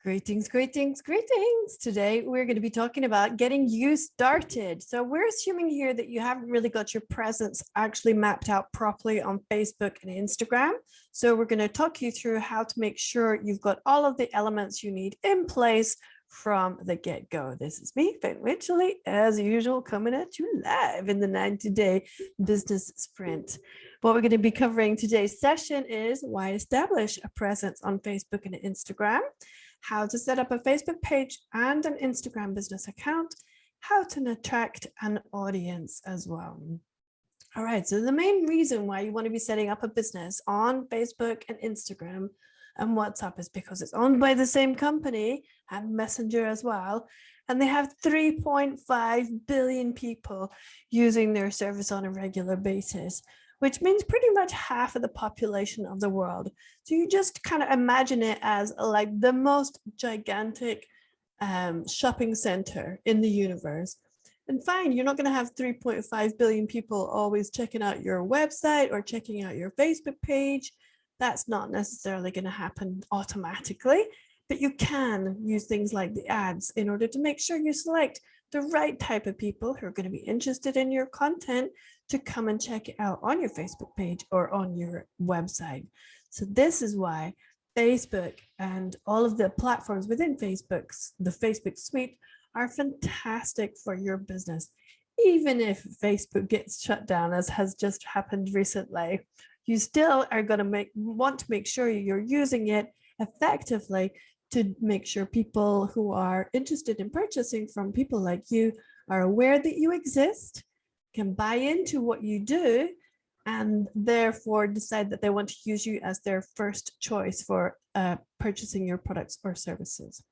Greetings, greetings, greetings. Today, we're going to be talking about getting you started. So we're assuming here that you haven't really got your presence actually mapped out properly on Facebook and Instagram. So we're going to talk you through how to make sure you've got all of the elements you need in place from the get-go. This is me, Fin Wycherley, as usual, coming at you live in the 90-day business sprint. What we're going to be covering today's session is why establish a presence on Facebook and Instagram, how to set up a Facebook page and an Instagram business account, how to attract an audience as well. All right, so the main reason why you want to be setting up a business on Facebook and Instagram and WhatsApp is because it's owned by the same company and Messenger as well. And they have 3.5 billion people using their service on a regular basis, which means pretty much half of the population of the world. So you just kind of imagine it as like the most gigantic shopping center in the universe. And fine, you're not going to have 3.5 billion people always checking out your website or checking out your Facebook page. That's not necessarily going to happen automatically, but you can use things like the ads in order to make sure you select the right type of people who are going to be interested in your content to come and check it out on your Facebook page or on your website. So this is why Facebook and all of the platforms within Facebook's, the Facebook suite, are fantastic for your business. Even if Facebook gets shut down, as has just happened recently, you still are going to want to make sure you're using it effectively to make sure people who are interested in purchasing from people like you are aware that you exist, can buy into what you do, and therefore decide that they want to use you as their first choice for purchasing your products or services.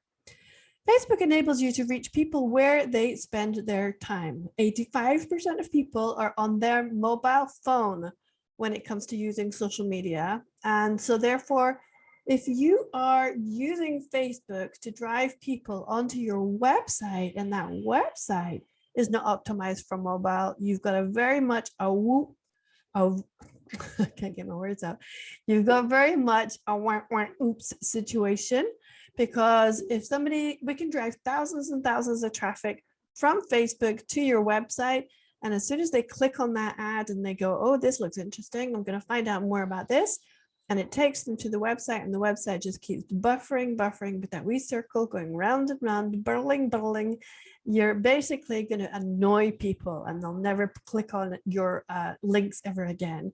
Facebook enables you to reach people where they spend their time. 85% of people are on their mobile phone when it comes to using social media. And so therefore, if you are using Facebook to drive people onto your website and that website is not optimized for mobile, you've got a very much a whoop of I can't get my words out. You've got very much a oops situation, because if we can drive thousands and thousands of traffic from Facebook to your website, and as soon as they click on that ad and they go, oh, this looks interesting, I'm going to find out more about this, and it takes them to the website, and the website just keeps buffering with that wee circle going round and round, burling. You're basically going to annoy people and they'll never click on your links ever again.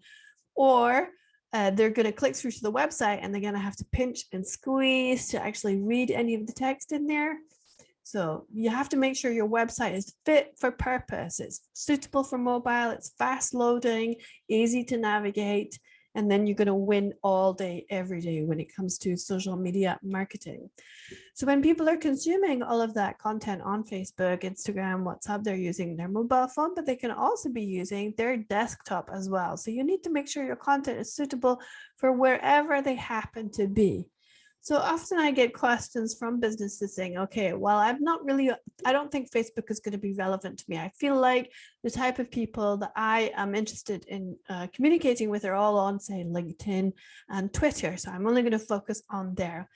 Or they're going to click through to the website and they're going to have to pinch and squeeze to actually read any of the text in there. So you have to make sure your website is fit for purpose. It's suitable for mobile, it's fast loading, easy to navigate, and then you're going to win all day, every day when it comes to social media marketing. So when people are consuming all of that content on Facebook, Instagram, WhatsApp, they're using their mobile phone, but they can also be using their desktop as well. So you need to make sure your content is suitable for wherever they happen to be. So often I get questions from businesses saying, okay, well, I don't think Facebook is going to be relevant to me. I feel like the type of people that I am interested in communicating with are all on, say, LinkedIn and Twitter. So I'm only going to focus on there.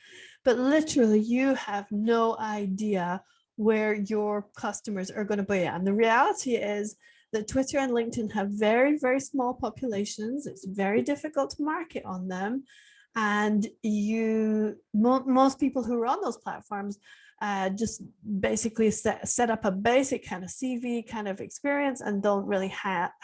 But literally, you have no idea where your customers are going to be. And the reality is that Twitter and LinkedIn have very, very small populations. It's very difficult to market on them. And most people who are on those platforms just basically set up a basic kind of CV kind of experience and don't really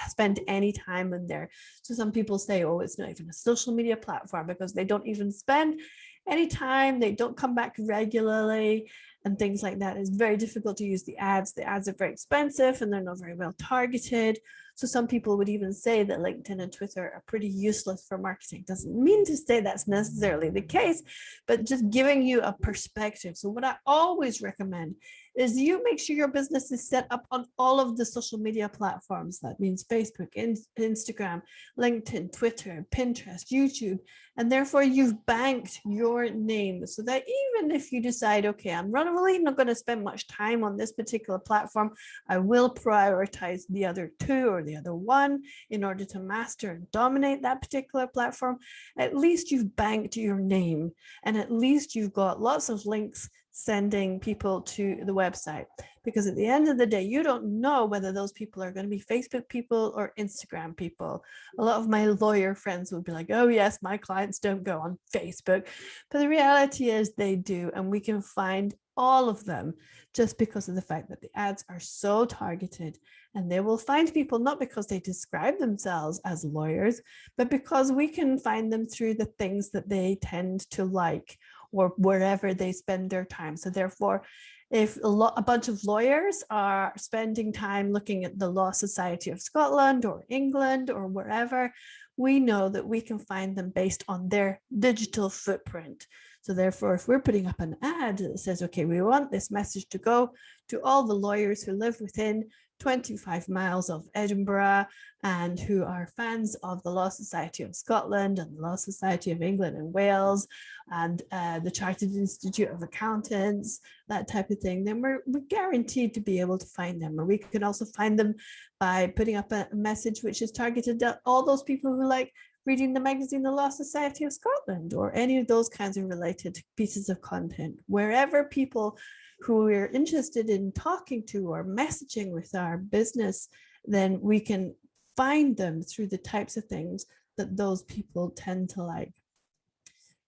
spend any time in there. So some people say, oh, it's not even a social media platform because they don't even spend any time, they don't come back regularly and things like that. It's very difficult to use the ads. The ads are very expensive and they're not very well targeted. So some people would even say that LinkedIn and Twitter are pretty useless for marketing. Doesn't mean to say that's necessarily the case, but just giving you a perspective. So what I always recommend is you make sure your business is set up on all of the social media platforms. That means Facebook, Instagram, LinkedIn, Twitter, Pinterest, YouTube, and therefore you've banked your name so that even if you decide, okay, I'm really not going to spend much time on this particular platform, I will prioritize the other two or the other one in order to master and dominate that particular platform, at least you've banked your name, and at least you've got lots of links sending people to the website. Because at the end of the day, you don't know whether those people are going to be Facebook people or Instagram people. A lot of my lawyer friends would be like, oh yes, my clients don't go on Facebook. But the reality is they do, and we can find all of them just because of the fact that the ads are so targeted, and they will find people not because they describe themselves as lawyers, but because we can find them through the things that they tend to like or wherever they spend their time. So therefore, if a bunch of lawyers are spending time looking at the Law Society of Scotland or England or wherever, we know that we can find them based on their digital footprint. So therefore, if we're putting up an ad that says, okay, we want this message to go to all the lawyers who live within 25 miles of Edinburgh and who are fans of the Law Society of Scotland and the Law Society of England and Wales and the Chartered Institute of Accountants, that type of thing, then we're guaranteed to be able to find them. Or we can also find them by putting up a message which is targeted at all those people who like reading the magazine The Law Society of Scotland or any of those kinds of related pieces of content. Wherever people who we're interested in talking to or messaging with our business, then we can find them through the types of things that those people tend to like.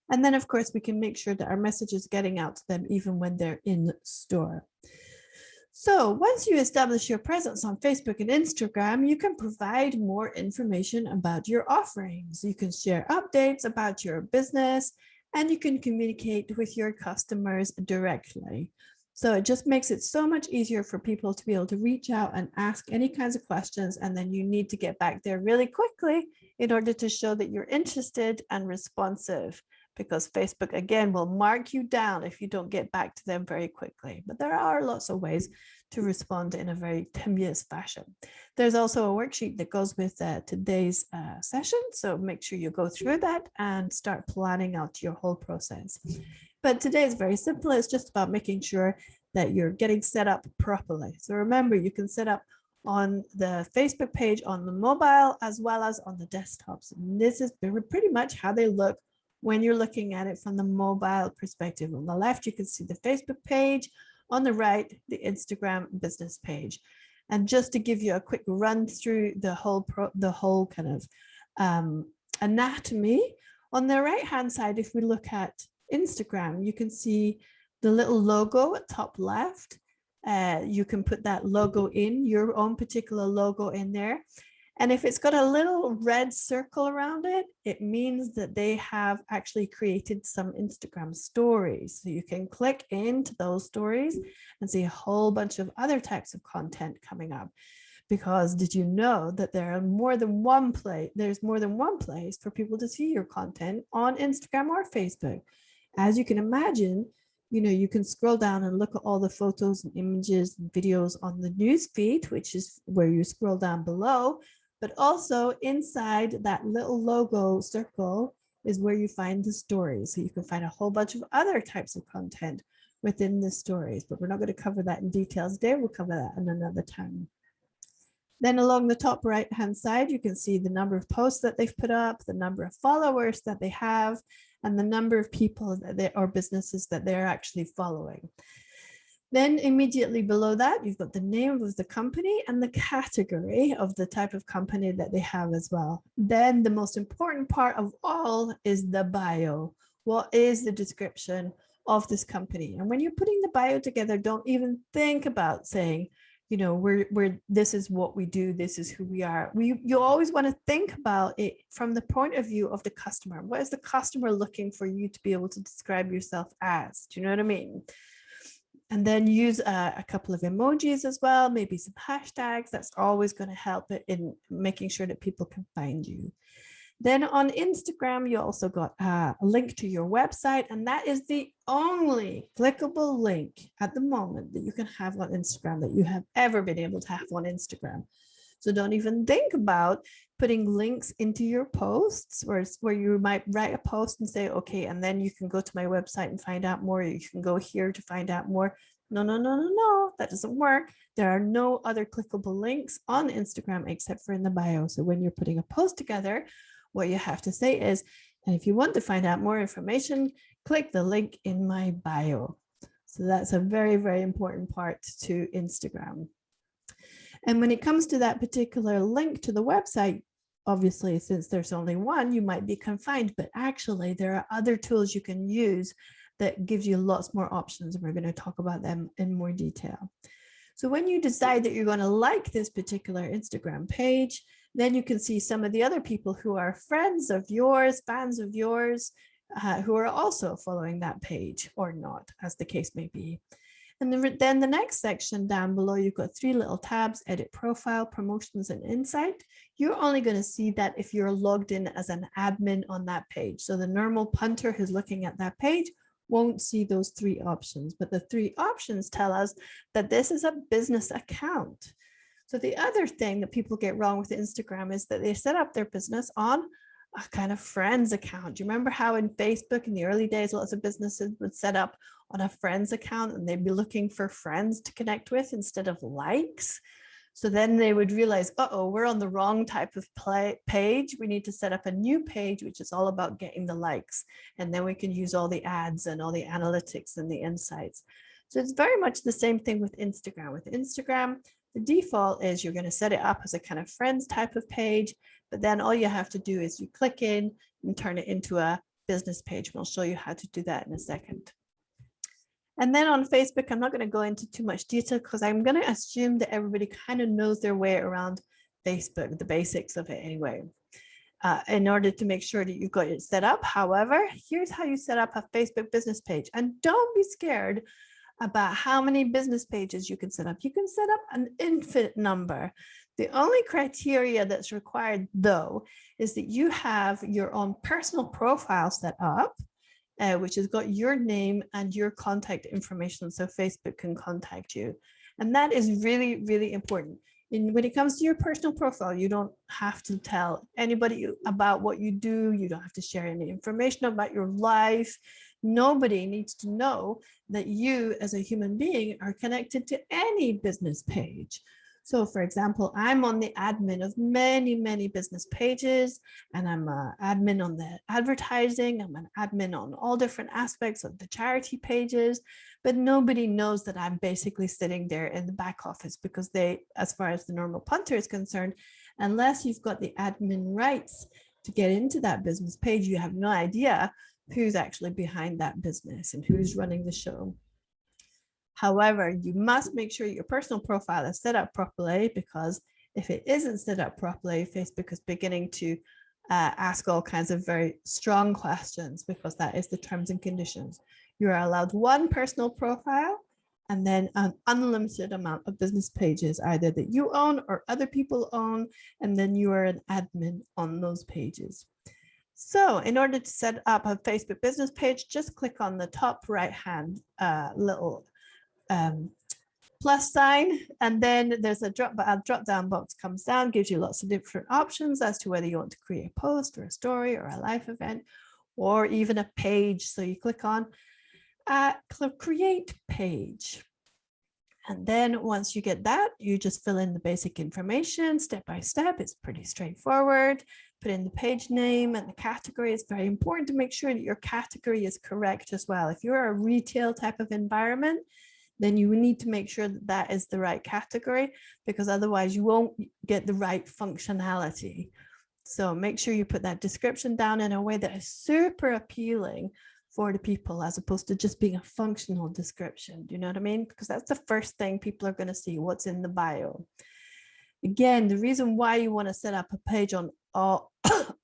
And then, of course, we can make sure that our message is getting out to them even when they're in store. So once you establish your presence on Facebook and Instagram, you can provide more information about your offerings. You can share updates about your business, and you can communicate with your customers directly. So it just makes it so much easier for people to be able to reach out and ask any kinds of questions, and then you need to get back there really quickly in order to show that you're interested and responsive, because Facebook, again, will mark you down if you don't get back to them very quickly. But there are lots of ways to respond in a very tedious fashion. There's also a worksheet that goes with today's session, so make sure you go through that and start planning out your whole process. But today is very simple. It's just about making sure that you're getting set up properly. So remember, you can set up on the Facebook page on the mobile as well as on the desktops. And this is pretty much how they look when you're looking at it from the mobile perspective. On the left, you can see the Facebook page. On the right, the Instagram business page. And just to give you a quick run through the whole kind of anatomy, on the right-hand side, if we look at Instagram, you can see the little logo at top left. You can put that logo in, your own particular logo in there. And if it's got a little red circle around it, it means that they have actually created some Instagram stories. So you can click into those stories and see a whole bunch of other types of content coming up. Because did you know that there's more than one place for people to see your content on Instagram or Facebook? As you can imagine, you can scroll down and look at all the photos and images and videos on the news feed, which is where you scroll down below. But also inside that little logo circle is where you find the stories. So you can find a whole bunch of other types of content within the stories, but we're not going to cover that in details today. We'll cover that in another time. Then along the top right-hand side, you can see the number of posts that they've put up, the number of followers that they have, and the number of people or businesses that they're actually following. Then immediately below that, you've got the name of the company and the category of the type of company that they have as well. Then the most important part of all is the bio. What is the description of this company? And when you're putting the bio together, don't even think about saying, this is what we do, this is who we are. You always want to think about it from the point of view of the customer. What is the customer looking for you to be able to describe yourself as? Do you know what I mean? And then use a couple of emojis as well, maybe some hashtags. That's always going to help in making sure that people can find you. Then on Instagram, you also got a link to your website, and that is the only clickable link at the moment that you can have on Instagram that you have ever been able to have on Instagram. So don't even think about putting links into your posts where you might write a post and say, okay, and then you can go to my website and find out more. You can go here to find out more. No, no, no, no, no, that doesn't work. There are no other clickable links on Instagram except for in the bio. So when you're putting a post together, what you have to say is, and if you want to find out more information, click the link in my bio. So that's a very, very important part to Instagram. And when it comes to that particular link to the website, obviously, since there's only one, you might be confined, but actually there are other tools you can use that gives you lots more options. And we're going to talk about them in more detail. So when you decide that you're going to like this particular Instagram page, then you can see some of the other people who are friends of yours, fans of yours, who are also following that page or not, as the case may be. And then the next section down below, you've got 3 little tabs: edit profile, promotions, and insight. You're only going to see that if you're logged in as an admin on that page. So the normal punter who's looking at that page won't see those 3 options, but the 3 options tell us that this is a business account. So the other thing that people get wrong with Instagram is that they set up their business on a kind of friends account. Do you remember how in Facebook in the early days, lots of businesses would set up on a friends account and they'd be looking for friends to connect with instead of likes? So then they would realize, uh-oh, we're on the wrong type of page. We need to set up a new page, which is all about getting the likes. And then we can use all the ads and all the analytics and the insights. So it's very much the same thing with Instagram. With Instagram, the default is you're going to set it up as a kind of friends type of page, but then all you have to do is you click in and turn it into a business page. And I'll show you how to do that in a second. And then on Facebook, I'm not going to go into too much detail because I'm going to assume that everybody kind of knows their way around Facebook, the basics of it anyway, in order to make sure that you've got it set up. However, here's how you set up a Facebook business page. And don't be scared about how many business pages you can set up. You can set up an infinite number. The only criteria that's required, though, is that you have your own personal profile set up, which has got your name and your contact information so Facebook can contact you. And that is really, really important. And when it comes to your personal profile, you don't have to tell anybody about what you do. You don't have to share any information about your life. Nobody needs to know that you as a human being are connected to any business page. So for example, I'm on the admin of many, many business pages, and I'm an admin on the advertising. I'm an admin on all different aspects of the charity pages, but nobody knows that I'm basically sitting there in the back office because they, as far as the normal punter is concerned, unless you've got the admin rights to get into that business page, you have no idea who's actually behind that business and who's running the show. However, you must make sure your personal profile is set up properly, because if it isn't set up properly, Facebook is beginning to ask all kinds of very strong questions, because that is the terms and conditions. You are allowed 1 personal profile and then an unlimited amount of business pages, either that you own or other people own, and then you are an admin on those pages. So in order to set up a Facebook business page, just click on the top right-hand little plus sign, and then there's a drop down box comes down, gives you lots of different options as to whether you want to create a post or a story or a live event or even a page. So you click on create page, and then once you get that, you just fill in the basic information step by step. It's pretty straightforward. Put in the page name and the category. It's very important to make sure that your category is correct as well. If you're a retail type of environment, then you need to make sure that that is the right category, because otherwise you won't get the right functionality. So make sure you put that description down in a way that is super appealing for the people, as opposed to just being a functional description. Do you know what I mean? Because that's the first thing people are going to see, what's in the bio. Again, the reason why you want to set up a page on all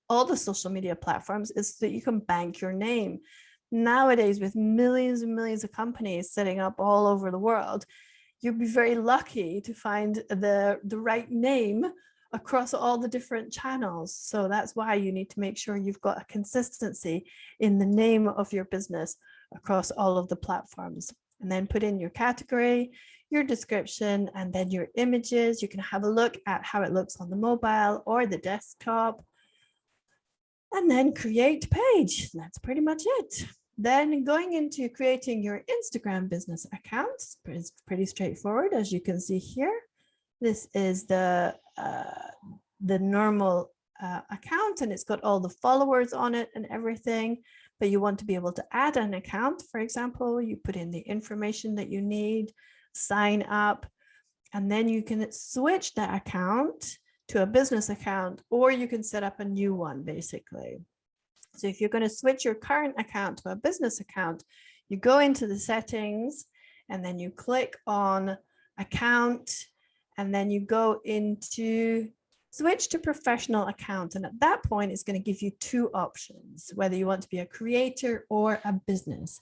the social media platforms is so that you can bank your name. Nowadays, with millions and millions of companies setting up all over the world, you'll be very lucky to find the right name across all the different channels. So that's why you need to make sure you've got a consistency in the name of your business across all of the platforms. And then put in your category, your description, and then your images. You can have a look at how it looks on the mobile or the desktop. And then create page. That's pretty much it. Then going into creating your Instagram business account is pretty straightforward, as you can see here. This is the normal account, and it's got all the followers on it and everything. But you want to be able to add an account. For example, you put in the information that you need, sign up, and then you can switch that account to a business account, or you can set up a new one basically. So if you're going to switch your current account to a business account, you go into the settings and then you click on account, and then you go into switch to professional account. And at that point, it's going to give you two options, whether you want to be a creator or a business.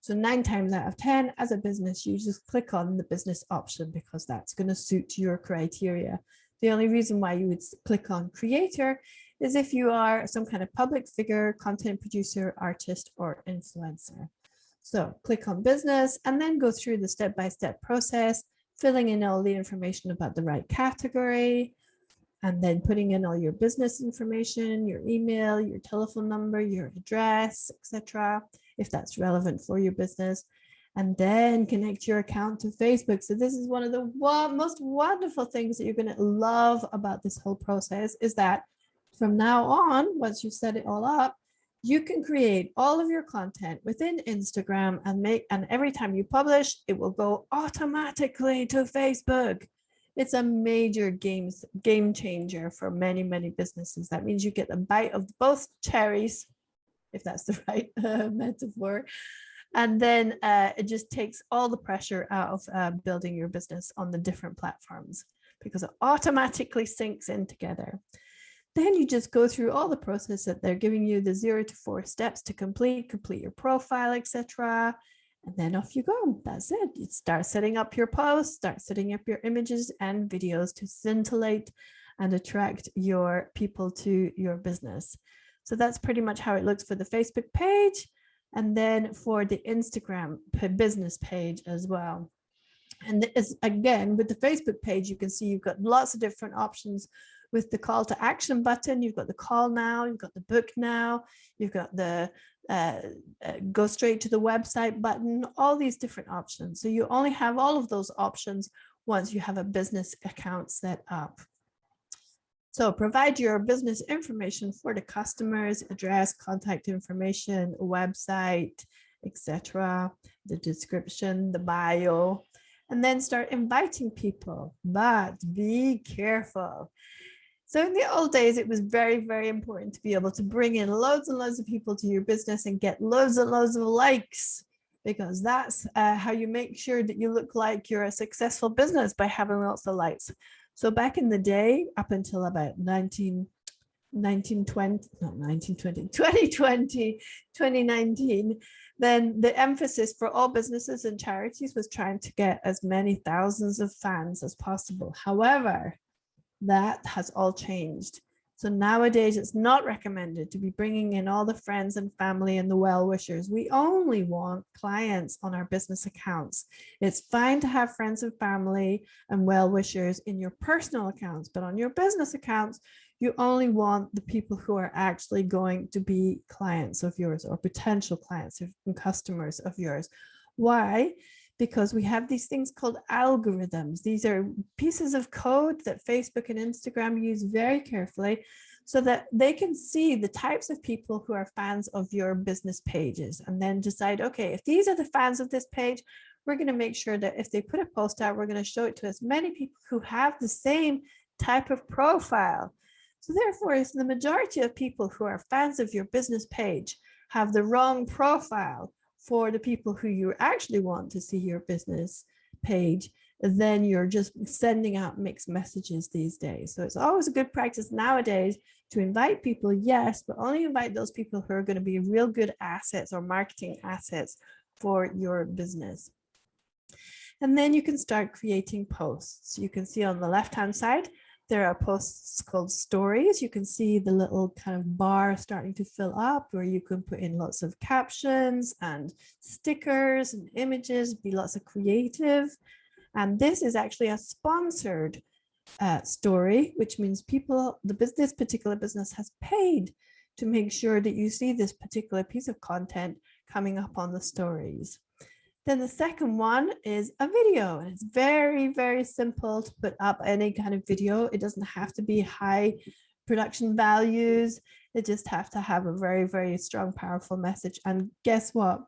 So 9 times out of 10, as a business, you just click on the business option because that's going to suit your criteria. The only reason why you would click on creator is if you are some kind of public figure, content producer, artist, or influencer. So click on business and then go through the step-by-step process, filling in all the information about the right category, and then putting in all your business information, your email, your telephone number, your address, etc., if that's relevant for your business. And then connect your account to Facebook. So this is one of the most wonderful things that you're going to love about this whole process, is that from now on, once you've set it all up, you can create all of your content within Instagram and every time you publish, it will go automatically to Facebook. It's a major game changer for many, many businesses. That means you get a bite of both cherries, if that's the right metaphor. And then it just takes all the pressure out of building your business on the different platforms because it automatically syncs in together. Then you just go through all the process that they're giving you, the 0 to 4 steps to complete your profile, etc. And then off you go. That's it. You start setting up your posts, start setting up your images and videos to scintillate and attract your people to your business. So that's pretty much how it looks for the Facebook page. And then for the Instagram business page as well. And again, with the Facebook page, you can see you've got lots of different options with the call to action button. You've got the call now, you've got the book now, you've got the go straight to the website button, all these different options. So you only have all of those options once you have a business account set up. So provide your business information for the customers, address, contact information, website, etc., the description, the bio, and then start inviting people. But be careful. So in the old days, it was very, very important to be able to bring in loads and loads of people to your business and get loads and loads of likes, because that's how you make sure that you look like you're a successful business, by having lots of likes. So back in the day, up until about 2019, then the emphasis for all businesses and charities was trying to get as many thousands of fans as possible. However, that has all changed. So nowadays, it's not recommended to be bringing in all the friends and family and the well-wishers. We only want clients on our business accounts. It's fine to have friends and family and well-wishers in your personal accounts, but on your business accounts, you only want the people who are actually going to be clients of yours or potential clients and customers of yours. Why? Because we have these things called algorithms. These are pieces of code that Facebook and Instagram use very carefully so that they can see the types of people who are fans of your business pages, and then decide, okay, if these are the fans of this page, we're going to make sure that if they put a post out, we're going to show it to as many people who have the same type of profile. So therefore, if the majority of people who are fans of your business page have the wrong profile for the people who you actually want to see your business page, then you're just sending out mixed messages these days. So it's always a good practice nowadays to invite people, yes, but only invite those people who are going to be real good assets or marketing assets for your business. And then you can start creating posts. You can see on the left-hand side, There are posts called stories. You can see the little kind of bar starting to fill up where you can put in lots of captions and stickers and images, be lots of creative. And this is actually a sponsored story, which means this particular business has paid to make sure that you see this particular piece of content coming up on the stories. Then the second one is a video, and it's very, very simple to put up any kind of video. It doesn't have to be high production values. It just have to have a very, very strong, powerful message. And guess what?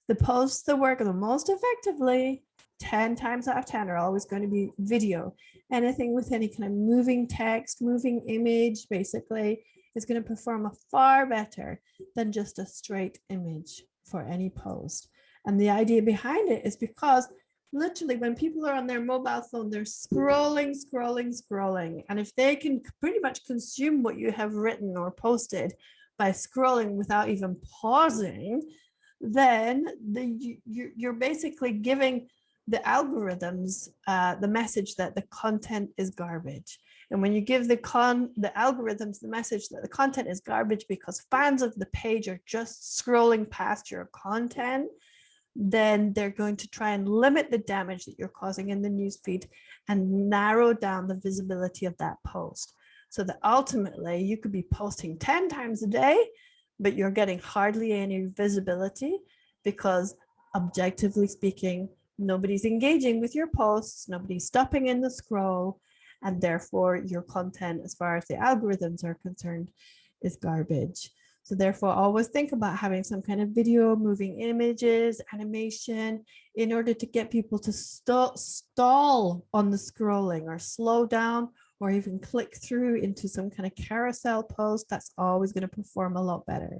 The posts that work the most effectively, 10 times out of 10, are always going to be video. Anything with any kind of moving text, moving image, basically, is going to perform far better than just a straight image for any post. And the idea behind it is because literally when people are on their mobile phone, they're scrolling. And if they can pretty much consume what you have written or posted by scrolling without even pausing, then you're basically giving the algorithms the message that the content is garbage. And when you give the algorithms the message that the content is garbage because fans of the page are just scrolling past your content, then they're going to try and limit the damage that you're causing in the newsfeed and narrow down the visibility of that post. So that ultimately you could be posting 10 times a day, but you're getting hardly any visibility because objectively speaking, nobody's engaging with your posts, nobody's stopping in the scroll, and therefore your content, as far as the algorithms are concerned, is garbage. So therefore, always think about having some kind of video, moving images, animation, in order to get people to stall on the scrolling or slow down or even click through into some kind of carousel post. That's always going to perform a lot better.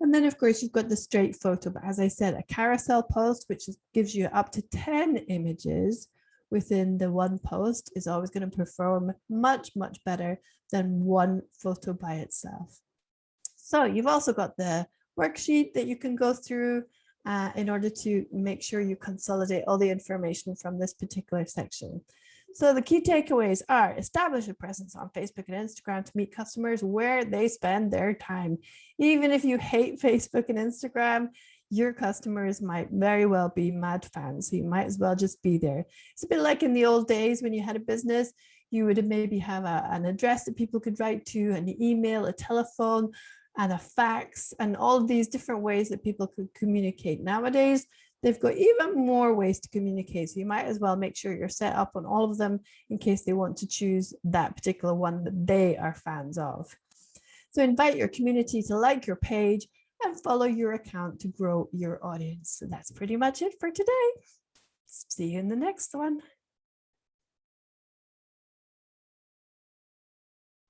And then, of course, you've got the straight photo. But as I said, a carousel post, which gives you up to 10 images within the one post, is always going to perform much, much better than one photo by itself. So you've also got the worksheet that you can go through in order to make sure you consolidate all the information from this particular section. So the key takeaways are: establish a presence on Facebook and Instagram to meet customers where they spend their time. Even if you hate Facebook and Instagram, your customers might very well be mad fans. So you might as well just be there. It's a bit like in the old days when you had a business, you would maybe have an address that people could write to, an email, a telephone, and a fax, and all of these different ways that people could communicate. Nowadays, they've got even more ways to communicate. So you might as well make sure you're set up on all of them in case they want to choose that particular one that they are fans of. So invite your community to like your page and follow your account to grow your audience. So that's pretty much it for today. See you in the next one.